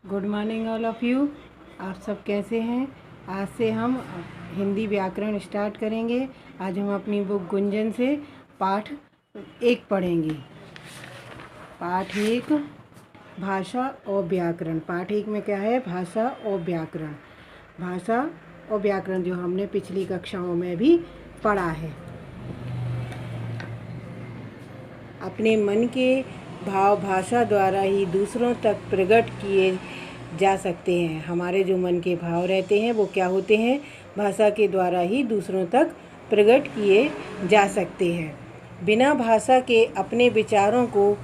Good morning all of you. आप सब कैसे हैं। आज से हम हिंदी व्याकरण स्टार्ट करेंगे। आज हम अपनी बुक गुंजन से पाठ 1 पढ़ेंगे। पाठ 1 भाषा और व्याकरण। पाठ 1 में क्या है? भाषा और व्याकरण। भाषा और व्याकरण जो हमने पिछली कक्षाओं में भी पढ़ा है। अपने मन के भाव भाषा द्वारा ही दूसरों तक प्रकट किए जा सकते हैं। हमारे जो मन के भाव रहते हैं वो क्या होते हैं? भाषा के द्वारा ही दूसरों तक प्रकट किए जा सकते हैं। बिना भाषा के अपने विचारों को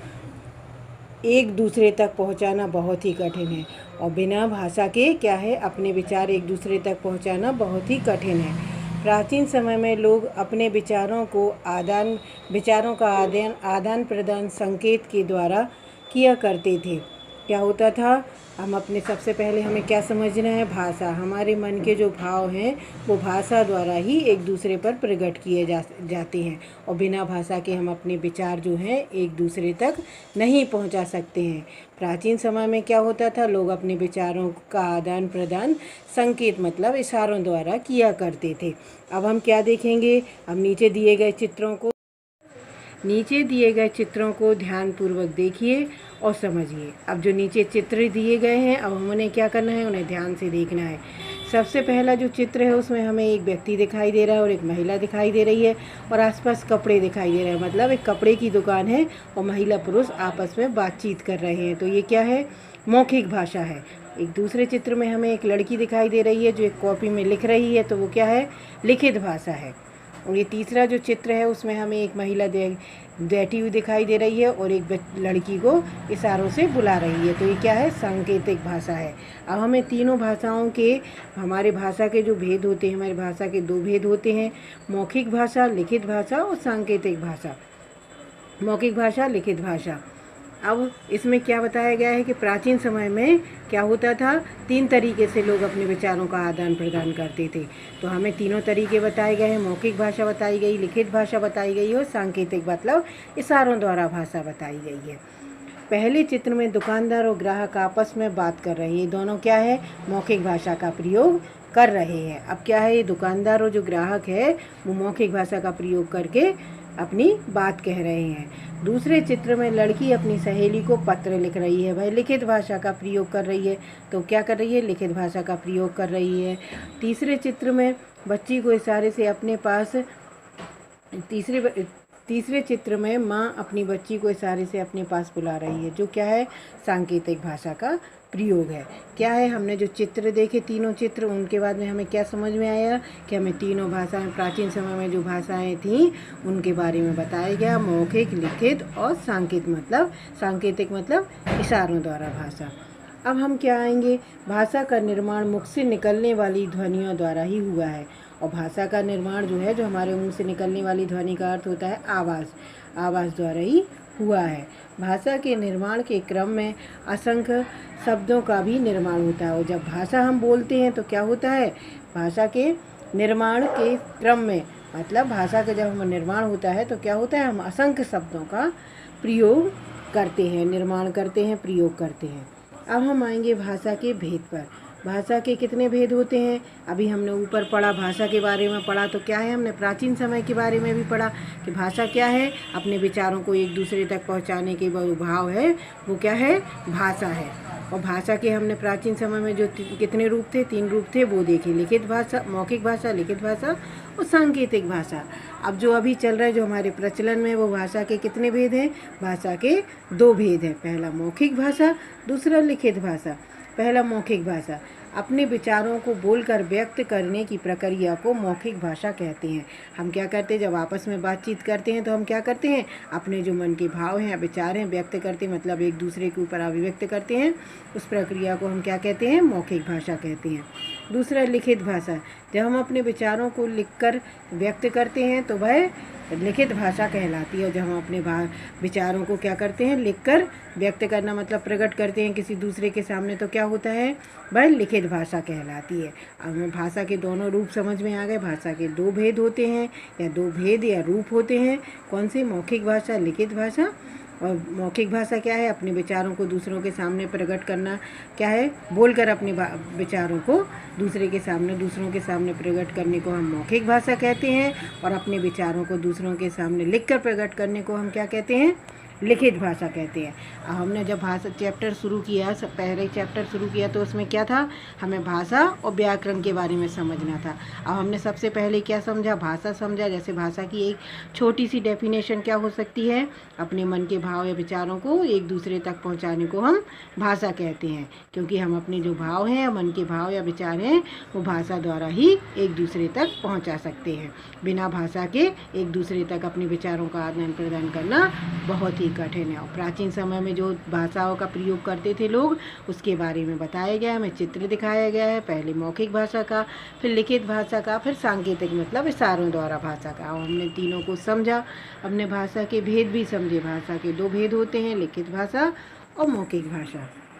एक दूसरे तक पहुंचाना बहुत ही कठिन है। और बिना भाषा के क्या है? अपने विचार एक दूसरे तक पहुंचाना बहुत ही कठिन है। प्राचीन समय में लोग अपने विचारों का आदान प्रदान संकेत के द्वारा किया करते थे। क्या होता था? हम अपने सबसे पहले हमें क्या समझना है? भाषा। हमारे मन के जो भाव हैं वो भाषा द्वारा ही एक दूसरे पर प्रकट किए जाते हैं। और बिना भाषा के हम अपने विचार जो हैं एक दूसरे तक नहीं पहुंचा सकते हैं। प्राचीन समय में क्या होता था? लोग अपने विचारों का आदान प्रदान संकेत मतलब इशारों द्वारा किया करते थे। अब हम क्या देखेंगे? अब नीचे दिए गए चित्रों को ध्यानपूर्वक देखिए और समझिए। अब जो नीचे चित्र दिए गए हैं, अब हमें क्या करना है? उन्हें ध्यान से देखना है। सबसे पहला जो चित्र है उसमें हमें एक व्यक्ति दिखाई दे रहा है और एक महिला दिखाई दे रही है और आसपास कपड़े दिखाई दे रहे हैं। मतलब एक कपड़े की दुकान है और महिला पुरुष आपस में बातचीत कर रहे हैं। तो ये क्या है? मौखिक भाषा है। एक दूसरे चित्र में हमें एक लड़की दिखाई दे रही है जो एक कॉपी में लिख रही है, तो वो क्या है? लिखित भाषा है। और ये तीसरा जो चित्र है उसमें हमें एक महिला बैठी हुई दिखाई दे रही है और एक लड़की को इशारों से बुला रही है। तो ये क्या है? सांकेतिक भाषा है। अब हमें तीनों भाषाओं के हमारे भाषा के जो भेद होते हैं, हमारी भाषा के 2 भेद होते हैं, मौखिक भाषा, लिखित भाषा और सांकेतिक भाषा। मौखिक भाषा, लिखित भाषा। अब इसमें क्या बताया गया है कि प्राचीन समय में क्या होता था? 3 तरीके से लोग अपने विचारों का आदान प्रदान करते थे। तो हमें तीनों तरीके बताए गए हैं। मौखिक भाषा बताई गई, लिखित भाषा बताई गई और सांकेतिक मतलब इशारों द्वारा भाषा बताई गई है। पहले चित्र में दुकानदार और ग्राहक आपस में बात कर रहे हैं। ये दोनों क्या है? मौखिक भाषा का प्रयोग कर रहे हैं। अब क्या है? ये दुकानदार और जो ग्राहक है वो मौखिक भाषा का प्रयोग करके अपनी बात कह रहे हैं। दूसरे चित्र में लड़की अपनी सहेली को पत्र लिख रही है। भाई लिखित भाषा का प्रयोग कर रही है। तो क्या कर रही है? लिखित भाषा का प्रयोग कर रही है। तीसरे चित्र में बच्ची को इशारे से अपने पास तीसरे चित्र में माँ अपनी बच्ची को इशारे से अपने पास बुला रही है, जो क्या है? सांकेतिक भाषा का प्रयोग है। क्या है? हमने जो चित्र देखे, तीनों चित्र, उनके बाद में हमें क्या समझ में आया कि हमें तीनों भाषाएं, प्राचीन समय में जो भाषाएं थीं उनके बारे में बताया गया। मौखिक, लिखित और सांकेतिक मतलब इशारों द्वारा भाषा। अब हम क्या आएंगे? भाषा का निर्माण मुख से निकलने वाली ध्वनियों द्वारा ही हुआ है। और भाषा का निर्माण जो है, जो हमारे मुंह से निकलने वाली ध्वनि का अर्थ होता है आवाज़ द्वारा ही हुआ है। भाषा के निर्माण के क्रम में असंख्य शब्दों का भी निर्माण होता है। और जब भाषा हम बोलते हैं तो क्या होता है? भाषा के निर्माण के क्रम में मतलब भाषा का जब हम निर्माण होता है तो क्या होता है? हम असंख्य शब्दों का प्रयोग करते हैं, निर्माण करते हैं, प्रयोग करते हैं। अब हम आएंगे भाषा के भेद पर। भाषा के कितने भेद होते हैं? अभी हमने ऊपर पढ़ा, भाषा के बारे में पढ़ा, तो क्या है? हमने प्राचीन समय के बारे में भी पढ़ा कि भाषा क्या है? अपने विचारों को एक दूसरे तक पहुंचाने के वो भाव है, वो क्या है? भाषा है। और भाषा के हमने प्राचीन समय में जो कितने रूप थे? 3 रूप थे, वो देखे। लिखित भाषा, मौखिक भाषा, लिखित भाषा और सांकेतिक भाषा। अब जो अभी चल रहा है, जो हमारे प्रचलन में, वो भाषा के कितने भेद हैं? भाषा के 2 भेद हैं। पहला मौखिक भाषा, दूसरा लिखित भाषा। पहला मौखिक भाषा, अपने विचारों को बोलकर व्यक्त करने की प्रक्रिया को मौखिक भाषा कहते हैं। हम क्या करते हैं? जब आपस में बातचीत करते हैं तो हम क्या करते हैं? अपने जो मन के भाव हैं, विचार हैं, व्यक्त करते हैं, मतलब एक दूसरे के ऊपर अभिव्यक्त करते हैं। उस प्रक्रिया को हम क्या कहते हैं? मौखिक भाषा कहते हैं। दूसरा लिखित भाषा, जब हम अपने विचारों को लिखकर व्यक्त करते हैं तो वह लिखित भाषा कहलाती है। जब हम अपने विचारों को क्या करते हैं? लिखकर व्यक्त करना मतलब प्रकट करते हैं किसी दूसरे के सामने, तो क्या होता है? वह लिखित भाषा कहलाती है। अब हमें भाषा के दोनों रूप समझ में आ गए। भाषा के 2 भेद होते हैं या 2 भेद या रूप होते हैं। कौन से? मौखिक भाषा, लिखित भाषा। और मौखिक भाषा क्या है? अपने विचारों को दूसरों के सामने प्रकट करना। क्या है? बोलकर अपने विचारों को दूसरों के सामने प्रकट करने को हम मौखिक भाषा कहते हैं, और अपने विचारों को दूसरों के सामने लिखकर प्रकट करने को हम क्या कहते हैं? लिखित भाषा कहते हैं। हमने जब भाषा चैप्टर शुरू किया, पहले चैप्टर शुरू किया तो उसमें क्या था? हमें भाषा और व्याकरण के बारे में समझना था। अब हमने सबसे पहले क्या समझा? भाषा समझा। जैसे भाषा की एक छोटी सी डेफिनेशन क्या हो सकती है? अपने मन के भाव या विचारों को एक दूसरे तक पहुंचाने को हम भाषा कहते हैं, क्योंकि हम अपने जो भाव हैं, मन के भाव या विचार हैं, वो भाषा द्वारा ही एक दूसरे तक पहुँचा सकते हैं। बिना भाषा के एक दूसरे तक अपने विचारों का आदान प्रदान करना बहुत ही कठिन है। और प्राचीन समय में जो भाषाओं का प्रयोग करते थे लोग, उसके बारे में बताया गया है, हमें चित्र दिखाया गया है। पहले मौखिक भाषा का, फिर लिखित भाषा का, फिर सांकेतिक मतलब इशारों द्वारा भाषा का। और हमने तीनों को समझा, हमने भाषा के भेद भी समझे। भाषा के दो भेद होते हैं, लिखित भाषा और मौखिक भाषा।